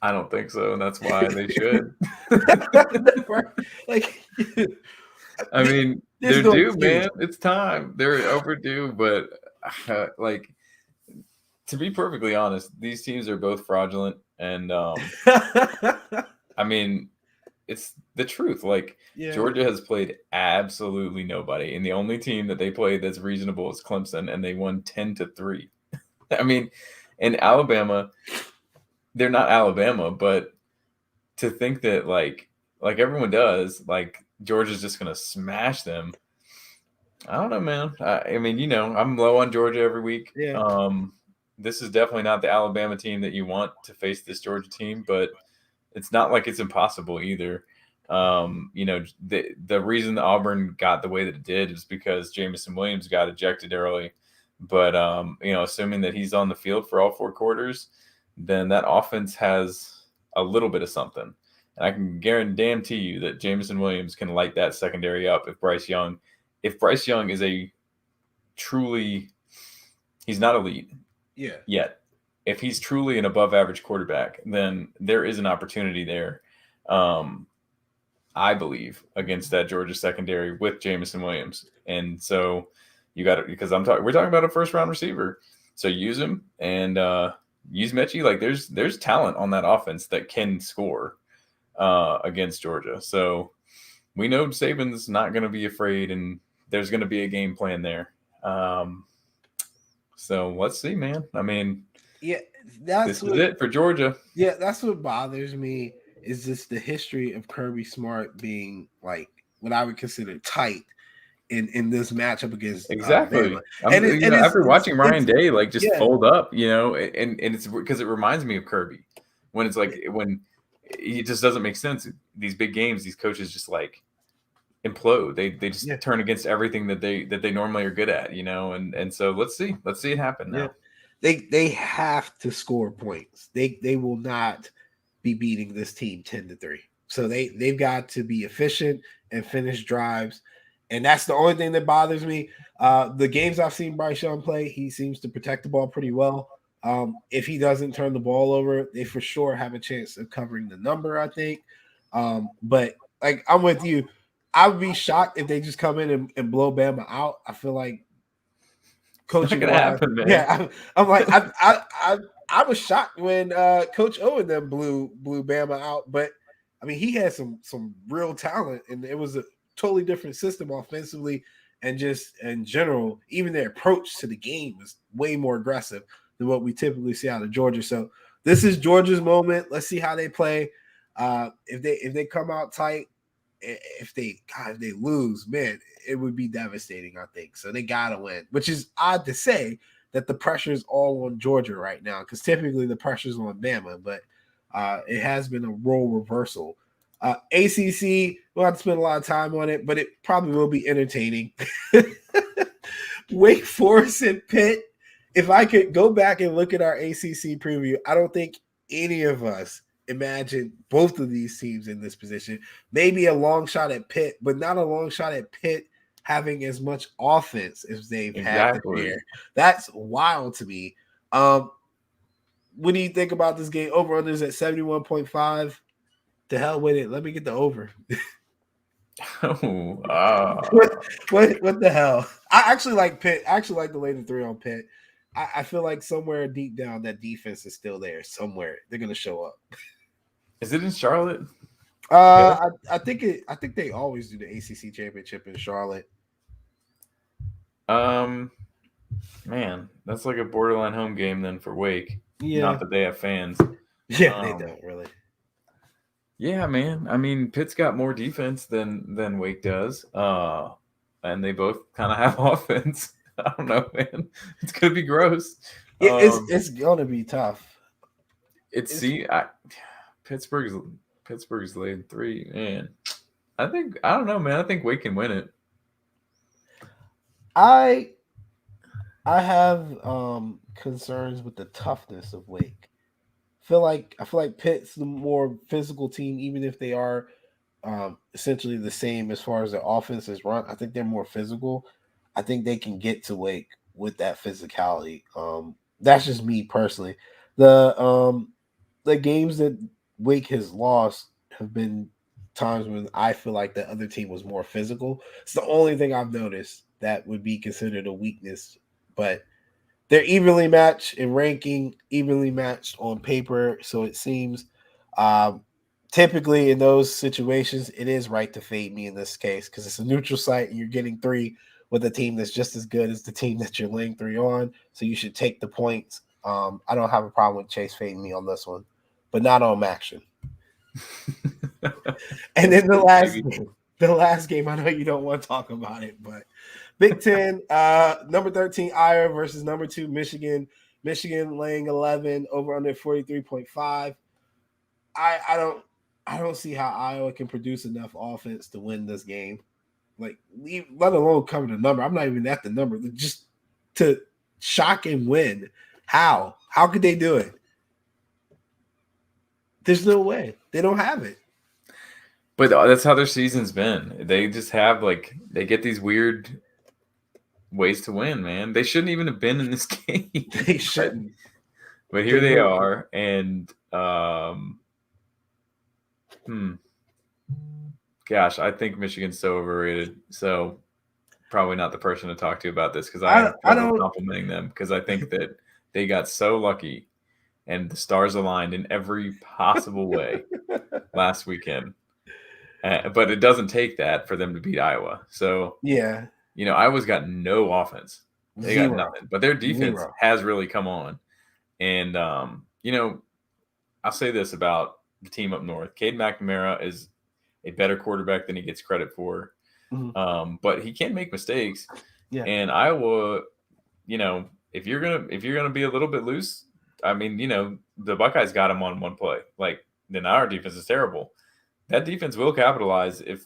I don't think so, and that's why they should. I mean, they're due, man. It's time. They're overdue, but to be perfectly honest, these teams are both fraudulent, and I mean, it's the truth. Like Georgia has played absolutely nobody, and the only team that they played that's reasonable is Clemson, and they won 10-3. I mean, and Alabama, they're not Alabama, but to think that like everyone does, like Georgia's just gonna smash them. I don't know, man. I mean, I'm low on Georgia every week. Yeah. This is definitely not the Alabama team that you want to face this Georgia team, but it's not like it's impossible either. The reason the Auburn got the way that it did is because Jamison Williams got ejected early. But, assuming that he's on the field for all 4 quarters, then that offense has a little bit of something. And I can guarantee you that Jamison Williams can light that secondary up if Bryce Young is a truly – he's not elite. Yeah. Yet, if he's truly an above average quarterback, then there is an opportunity there, I believe, against that Georgia secondary with Jamison Williams. And so you got it because we're talking about a first round receiver. So use him and use Mechie. Like there's talent on that offense that can score against Georgia. So we know Saban's not going to be afraid, and there's going to be a game plan there. So let's see, man. I mean, yeah, this is it for Georgia. Yeah, that's what bothers me is just the history of Kirby Smart being like what I would consider tight in this matchup against exactly. Bama. After watching Ryan Day just yeah. fold up, and it's because it reminds me of Kirby when it's like when it just doesn't make sense. These big games, these coaches just like implode. They just turn against everything that they normally are good at, and so let's see it happen now. They have to score points. They will not be beating this team 10-3. So they've got to be efficient and finish drives. And that's the only thing that bothers me. The games I've seen Bryce Young play, he seems to protect the ball pretty well. If he doesn't turn the ball over, they for sure have a chance of covering the number, I think. But like I'm with you. I would be shocked if they just come in and blow Bama out. I feel like coaching happen, man. Yeah, I'm like I was shocked when Coach O and them blew Bama out, but I mean he had some real talent, and it was a totally different system offensively and just in general. Even their approach to the game was way more aggressive than what we typically see out of Georgia. So this is Georgia's moment. Let's see how they play. If they come out tight, if they lose, man, it would be devastating, I think. So they gotta win, which is odd to say that the pressure is all on Georgia right now, because typically the pressure is on Bama, but it has been a role reversal. ACC, we'll have to spend a lot of time on it, but it probably will be entertaining. Wake Forest and Pitt. If I could go back and look at our ACC preview, I don't think any of us imagine both of these teams in this position. Maybe a long shot at Pitt, but not a long shot at Pitt having as much offense as they've had this year. That's wild to me. What do you think about this game? Over-unders at 71.5. To hell with it. Let me get the over. What the hell? I actually like Pitt. I actually like the later 3 on Pitt. I feel like somewhere deep down that defense is still there. Somewhere they're gonna show up. Is it in Charlotte? I think they always do the ACC championship in Charlotte. Man, that's like a borderline home game then for Wake. Yeah. Not that they have fans. Yeah, they don't really. Yeah, man. I mean, Pitt's got more defense than Wake does. And they both kind of have offense. I don't know, man. It's gonna be gross. It's gonna be tough. Pittsburgh's laying 3, man. I don't know, man. I think Wake can win it. I have concerns with the toughness of Wake. I feel like Pitt's the more physical team, even if they are essentially the same as far as their offense is run. I think they're more physical. I think they can get to Wake with that physicality. That's just me personally. The games that Wake has lost have been times when I feel like the other team was more physical. It's the only thing I've noticed that would be considered a weakness, but they're evenly matched in ranking, evenly matched on paper. So it seems typically in those situations, it is right to fade me in this case because it's a neutral site and you're getting 3 with a team that's just as good as the team that you're laying 3 on. So you should take the points. I don't have a problem with Chase fading me on this one, but not on Maction. And then the last game, I know you don't want to talk about it, but Big Ten, number 13 Iowa versus number 2 Michigan. Michigan laying 11 over under 43.5. I don't see how Iowa can produce enough offense to win this game. Like, let alone cover the number. I'm not even at the number. Just to shock and win. How? How could they do it? There's no way. They don't have it. But that's how their season's been. They just have they get these weird ways to win, man. They shouldn't even have been in this game. They shouldn't. But here they are, and gosh, I think Michigan's so overrated. So probably not the person to talk to about this because I don't complimenting them because I think that they got so lucky and the stars aligned in every possible way last weekend. But it doesn't take that for them to beat Iowa. So Yeah, Iowa's got no offense. They got nothing. But their defense has really come on. And I'll say this about the team up north: Cade McNamara is a better quarterback than he gets credit for. But he can make mistakes. Yeah. And Iowa, if you're gonna be a little bit loose, I mean, the Buckeyes got him on one play. Like, then our defense is terrible. That defense will capitalize if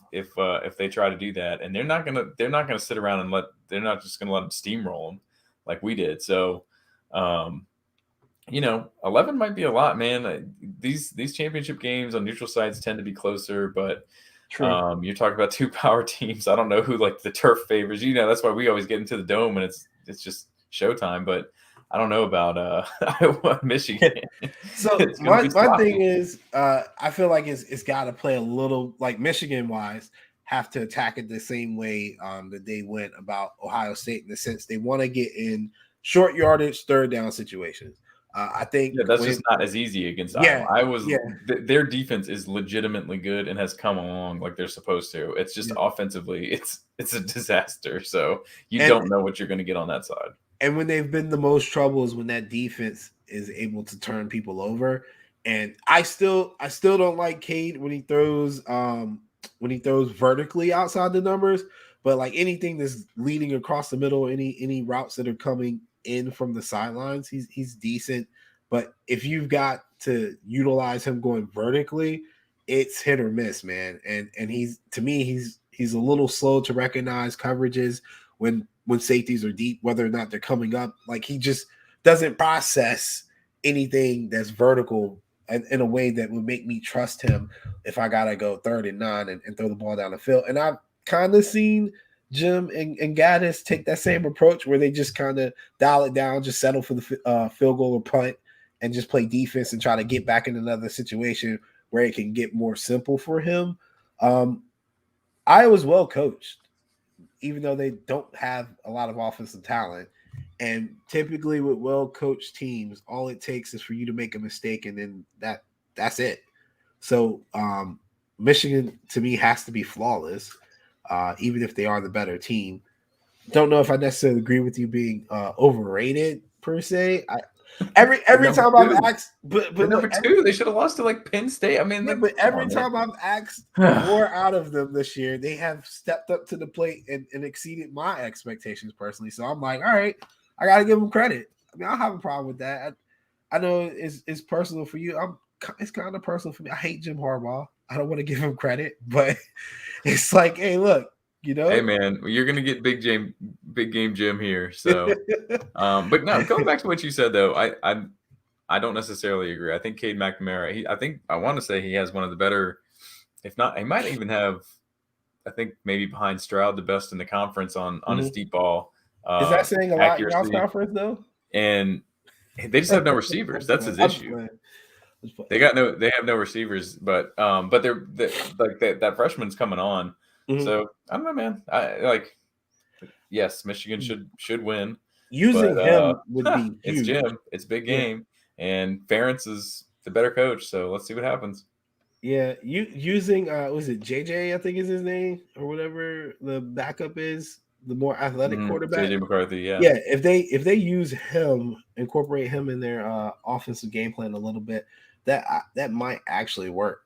they try to do that, and they're not gonna sit around and they're not just gonna let them steamroll them like we did. So, 11 might be a lot, man. These championship games on neutral sites tend to be closer, but you're talking about two power teams. I don't know who like the turf favors. That's why we always get into the dome and it's just showtime. But I don't know about Iowa, Michigan. So my thing is, I feel like it's got to play a little like Michigan wise, have to attack it the same way that they went about Ohio State in the sense they want to get in short yardage, third down situations. I think that's just not as easy against Iowa. Their defense is legitimately good and has come along like they're supposed to. It's just offensively, it's a disaster. So don't know what you're going to get on that side. And when they've been the most trouble is when that defense is able to turn people over. And I still don't like Cade when he throws vertically outside the numbers, but like anything that's leading across the middle, any routes that are coming in from the sidelines, he's decent. But if you've got to utilize him going vertically, it's hit or miss, man. And he's a little slow to recognize coverages when safeties are deep, whether or not they're coming up. Like, he just doesn't process anything that's vertical in a way that would make me trust him if I gotta go 3rd and 9 and throw the ball down the field. And I've kind of seen Jim and Gaddis take that same approach where they just kind of dial it down, just settle for the field goal or punt, and just play defense and try to get back in another situation where it can get more simple for him. Iowa's well coached, even though they don't have a lot of offensive talent. And typically with well-coached teams, all it takes is for you to make a mistake, and then that's it. So Michigan, to me, has to be flawless, even if they are the better team. Don't know if I necessarily agree with you being overrated per se. Every time I've asked, but number two, they should have lost to like Penn State. I mean, but every time I've asked more out of them this year, they have stepped up to the plate and exceeded my expectations personally. So I'm like, all right, I got to give them credit. I mean, I don't have a problem with that. I know it's personal for you. It's kind of personal for me. I hate Jim Harbaugh. I don't want to give him credit, but it's like, hey, look, Hey man, you're gonna get big game Jim here. So, but no, going back to what you said though, I don't necessarily agree. I think Cade McNamara, I want to say he has one of the better, if not, he might even have, I think maybe behind Stroud, the best in the conference on his deep ball. Is that saying a lot in y'all's conference though? And they just have no receivers. That's his issue. They have no receivers, but they're like that freshman's coming on. So I don't know, man. Yes, Michigan should win. Using him would be huge. It's Jim. It's big game, and Ferentz is the better coach. So let's see what happens. Yeah, using was it JJ? I think is his name or whatever the backup is, the more athletic quarterback. JJ McCarthy. Yeah. Yeah. If they use him, incorporate him in their offensive game plan a little bit, that might actually work.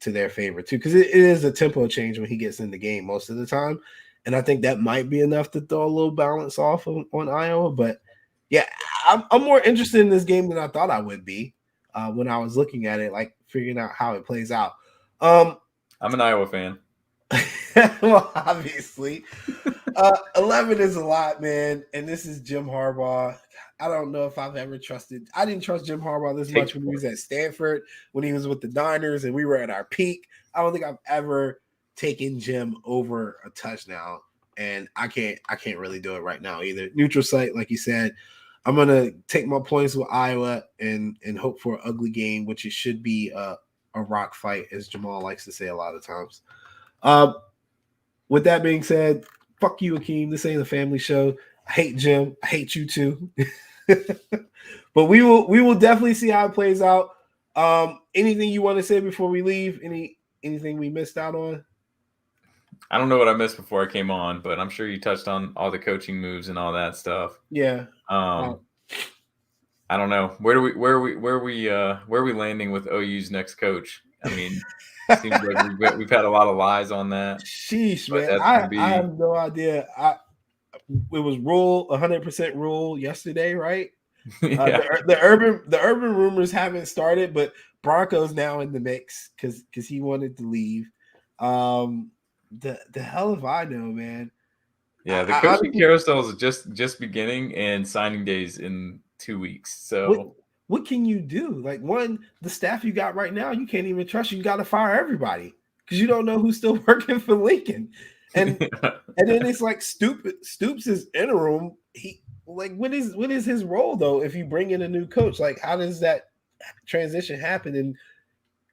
To their favor too, because it is a tempo change when he gets in the game most of the time, and I think that might be enough to throw a little balance off on Iowa. But yeah, I'm more interested in this game than I thought I would be when I was looking at it, like figuring out how it plays out. I'm an Iowa fan. Well, obviously, 11 is a lot, man, and this is Jim Harbaugh. I don't know if I've ever trusted. I didn't trust Jim Harbaugh this much when he was at Stanford, when he was with the Niners, and we were at our peak. I don't think I've ever taken Jim over a touchdown, and I can't really do it right now either. Neutral site, like you said, I'm gonna take my points with Iowa and hope for an ugly game, which it should be a rock fight, as Jamal likes to say a lot of times. With that being said, fuck you, Akeem. This ain't a family show. I hate Jim. I hate you too. But we will definitely see how it plays out. Anything you want to say before we leave? Anything we missed out on? I don't know what I missed before I came on, but I'm sure you touched on all the coaching moves and all that stuff. Yeah. I don't know. Where are we landing with OU's next coach? I mean, it seems like we've had a lot of lies on that. Sheesh, man. That's gonna be... I have no idea. It was 100% rule yesterday, right? Yeah. The urban rumors haven't started, but Bronco's now in the mix because he wanted to leave. The hell if I know, man. Yeah, the coaching carousel is just beginning, and signing days in 2 weeks. So what can you do? Like, one, the staff you got right now, you can't even trust. You got to fire everybody because you don't know who's still working for Lincoln. And and then it's like Stoops is interim. He like what is his role though? If you bring in a new coach, like how does that transition happen? And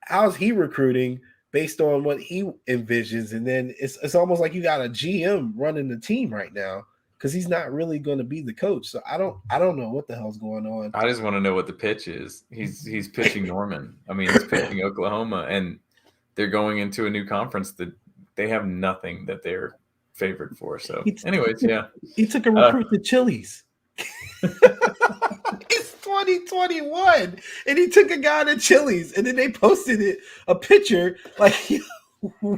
how's he recruiting based on what he envisions? And then it's almost like you got a GM running the team right now because he's not really going to be the coach. So I don't know what the hell's going on. I just want to know what the pitch is. He's pitching Norman. I mean, he's pitching Oklahoma, and they're going into a new conference that they have nothing that they're favored for. So, anyways, yeah, he took a recruit to Chili's. It's 2021, and he took a guy to Chili's, and then they posted a picture like,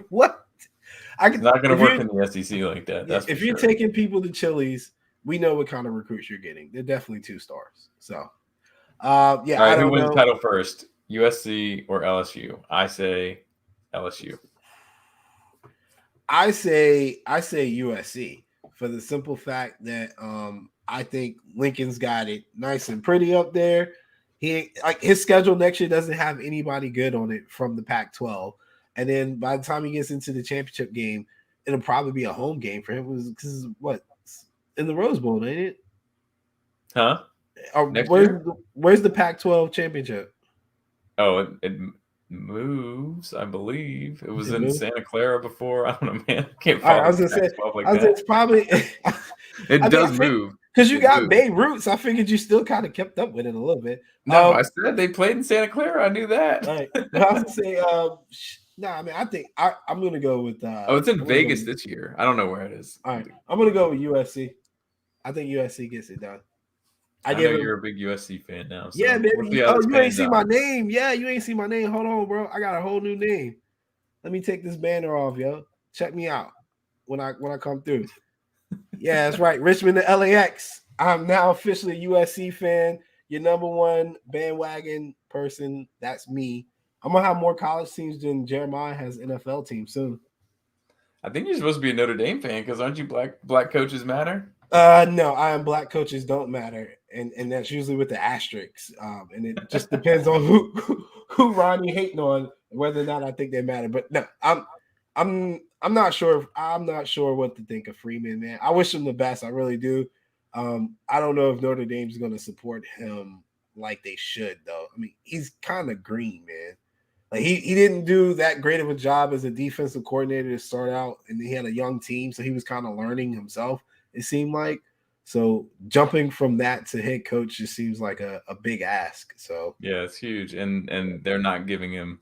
what? It's not going to work in the SEC like that. That's if you're taking people to Chili's, we know what kind of recruits you're getting. They're definitely 2 stars. So, yeah. All right, who wins the title first, USC or LSU? I say LSU. I say USC for the simple fact that I think Lincoln's got it nice and pretty up there. His schedule next year doesn't have anybody good on it from the Pac-12, and then by the time he gets into the championship game, it'll probably be a home game for him. Because what in the Rose Bowl, ain't it? Huh? Where's the Pac-12 championship? Oh, it moves, I believe. It was in Santa Clara before. I don't know, man. I can't follow. I was gonna say, it's probably it does move because you got Bay Roots. I figured you still kind of kept up with it a little bit. No, I said they played in Santa Clara. I knew that. Right. But I was gonna say, I mean, I think I'm gonna go with. It's in Vegas this year. I don't know where it is. All right, I'm gonna go with USC. I think USC gets it done. I know you're a big USC fan now. So yeah, baby. You ain't see my name. Yeah, you ain't see my name. Hold on, bro. I got a whole new name. Let me take this banner off, yo. Check me out when I come through. Yeah, that's right. Richmond to LAX. I'm now officially a USC fan. Your number one bandwagon person. That's me. I'm gonna have more college teams than Jeremiah has NFL teams soon. I think you're supposed to be a Notre Dame fan because aren't you black coaches matter? No, I am black coaches don't matter, and that's usually with the asterisks. And it just depends on who Ronnie hating on, whether or not I think they matter. But no, I'm not sure. I'm not sure what to think of Freeman, man. I wish him the best. I really do. I don't know if Notre Dame's going to support him like they should, though. I mean, he's kind of green, man. Like he didn't do that great of a job as a defensive coordinator to start out, and he had a young team, so he was kind of learning himself. It seemed like so jumping from that to head coach just seems like a big ask. So yeah, it's huge, and they're not giving him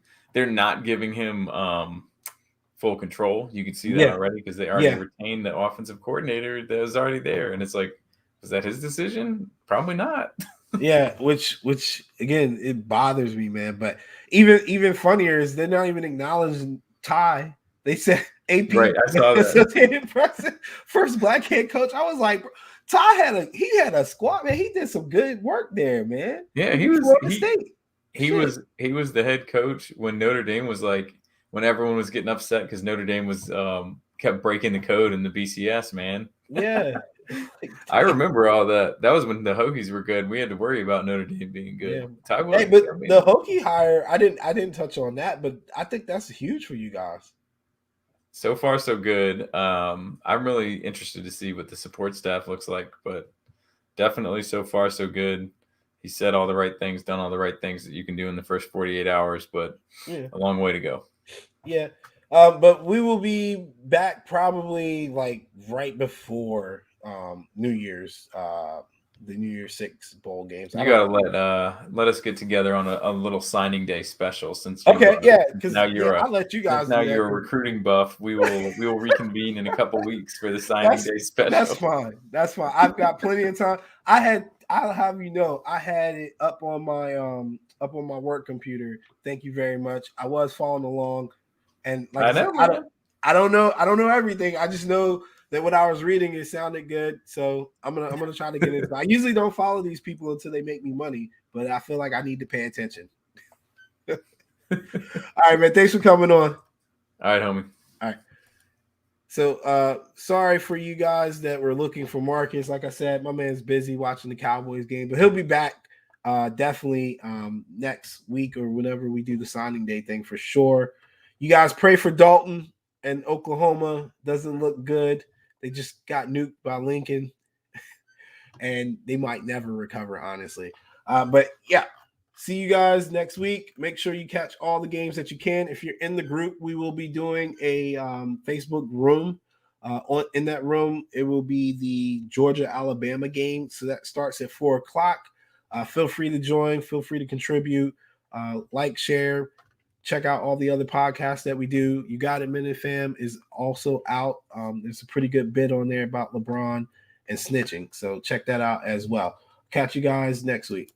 full control. You can see that already because they already retained the offensive coordinator that was already there, and it's like, was that his decision? Probably not. Yeah, which again, it bothers me, man. But even funnier is they're not even acknowledging Ty. They said AP, right? I saw that. First black head coach. I was like, Ty had a squad, man. He did some good work there, man. Yeah, he was the head coach when Notre Dame was like, when everyone was getting upset because Notre Dame was kept breaking the code in the BCS, man. Yeah. I remember all that. That was when the Hokies were good. We had to worry about Notre Dame being good. Yeah. The Hokie hire, I didn't touch on that, but I think that's huge for you guys. So far, so good. I'm really interested to see what the support staff looks like, but definitely so far, so good. He said all the right things, done all the right things that you can do in the first 48 hours, but a long way to go. Yeah. But we will be back probably like right before New Year's the New Year's Six bowl games. You gotta let us get together on a little signing day special since because I'll let you guys. Now you're a recruiting buff. We will reconvene in a couple weeks for the signing day special. That's fine. That's fine. I've got plenty of time. I'll have you know, I had it up on my work computer. Thank you very much. I was following along, and like I don't know everything. I just know that what I was reading, it sounded good. So I'm gonna try to get it. I usually don't follow these people until they make me money, but I feel like I need to pay attention. All right, man. Thanks for coming on. All right, homie. All right. So sorry for you guys that were looking for Marcus. Like I said, my man's busy watching the Cowboys game, but he'll be back definitely next week or whenever we do the signing day thing for sure. You guys pray for Dalton and Oklahoma. Doesn't look good. They just got nuked by Lincoln, and they might never recover, honestly. But yeah, see you guys next week. Make sure you catch all the games that you can. If you're in the group, we will be doing a Facebook room. In that room, it will be the Georgia-Alabama game. So that starts at 4:00. Feel free to join. Feel free to contribute. Like, share. Check out all the other podcasts that we do. You Got It Minute Fam is also out. There's a pretty good bit on there about LeBron and snitching. So check that out as well. Catch you guys next week.